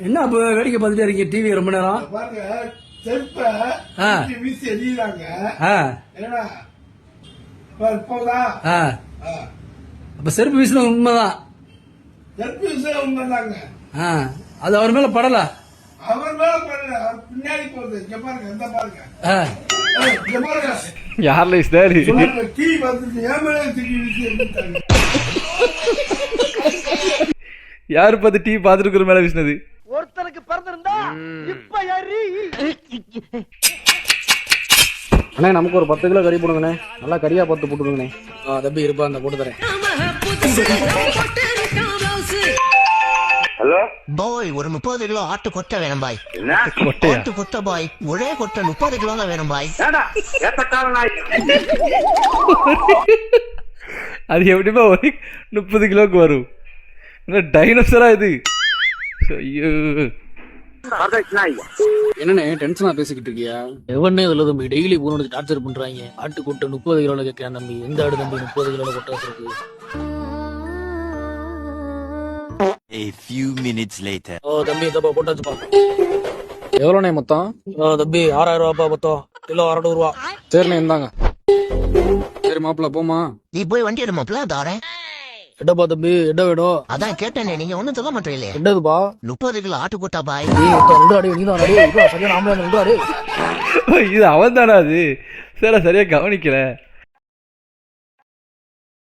என்ன அப்ப வேடிக்கை பார்த்துட்டே இருக்கீங்க டிவி ரொம்ப நேரம்? பாருங்க செருப்ப வீசி எறிகிறாங்க. ஏன்னா இப்போதான் அப்ப செருப்பு வீசின உண்மைதான். செருப்பு வீசின உண்மைதாங்க. அது அவர் மேல படல. அவர் மேல படல, அவர் பின்னாடி போகுது. இங்க பாருங்க, இந்த பாருங்க, இங்க பாருங்க. யார்ல ஸ்டாரி டீ வந்து ஏன் மேல தூக்கி வீசி எறிஞ்சிட்டாங்க. யாரு பார்த்து டீ பாத்துருக்குற மேல வீசினது? ஒருத்தனுக்கு பிறந்திருந்தா இப்ப ஏறி. அண்ணே நமக்கு ஒரு 10 கிலோ கறி போடுங்கண்ணே. நல்லா கறியா பார்த்து போட்டுருங்கண்ணே. தம்பி இருப்பா, அந்த போட்டு தரேன். ஹலோ பாய், ஒரு 30 கிலோ ஆட்டு கொட்டை வேணும் பாய். கொட்டையா? ஆட்டு கொட்டை பாய், ஒரே கொட்டை 30 கிலோ தான் வேணும் பாய். அது எப்படிமா ஒரு 30 கிலோக்கு வரும்? டைனோசரா இது? ஐயோ, என்னண்ணே டென்ஷனா பேசிக்கிட்டு இருக்கியா? எவனே இதுல தம்பி டெய்லி போன் எடுத்து டார்ச்சர் பண்றாங்க. ஆட்டு கொட்டை 30 கிலோல கேட்கிறேன் தம்பி. எந்த ஆடு தம்பி 30 கிலோல கொட்டை வச்சிருக்கு? A few minutes later. தம்பி இதப்பா போட்டாச்சுப்பா. எவ்வளோண்ணே மொத்தம்? தம்பி 6000 ரூபாப்பா மொத்தம். கிலோ 600 ரூபா. சரிண்ணே இந்தாங்க. சரி மாப்பிள்ள போமா. நீ போய் வண்டி எடுமாப்ல, தாரேன். எடப்பா தம்பி, எட வேணும். அதான் கேட்டேனே, நீங்க ஒண்ணும் சொல்ல மாட்டீங்களே. என்னதுப்பா? 30 கிலோ ஆட்டு கொட்டா பாய். சரியா நாம இது அவன் தானா? அது சரியா கவனிக்கல.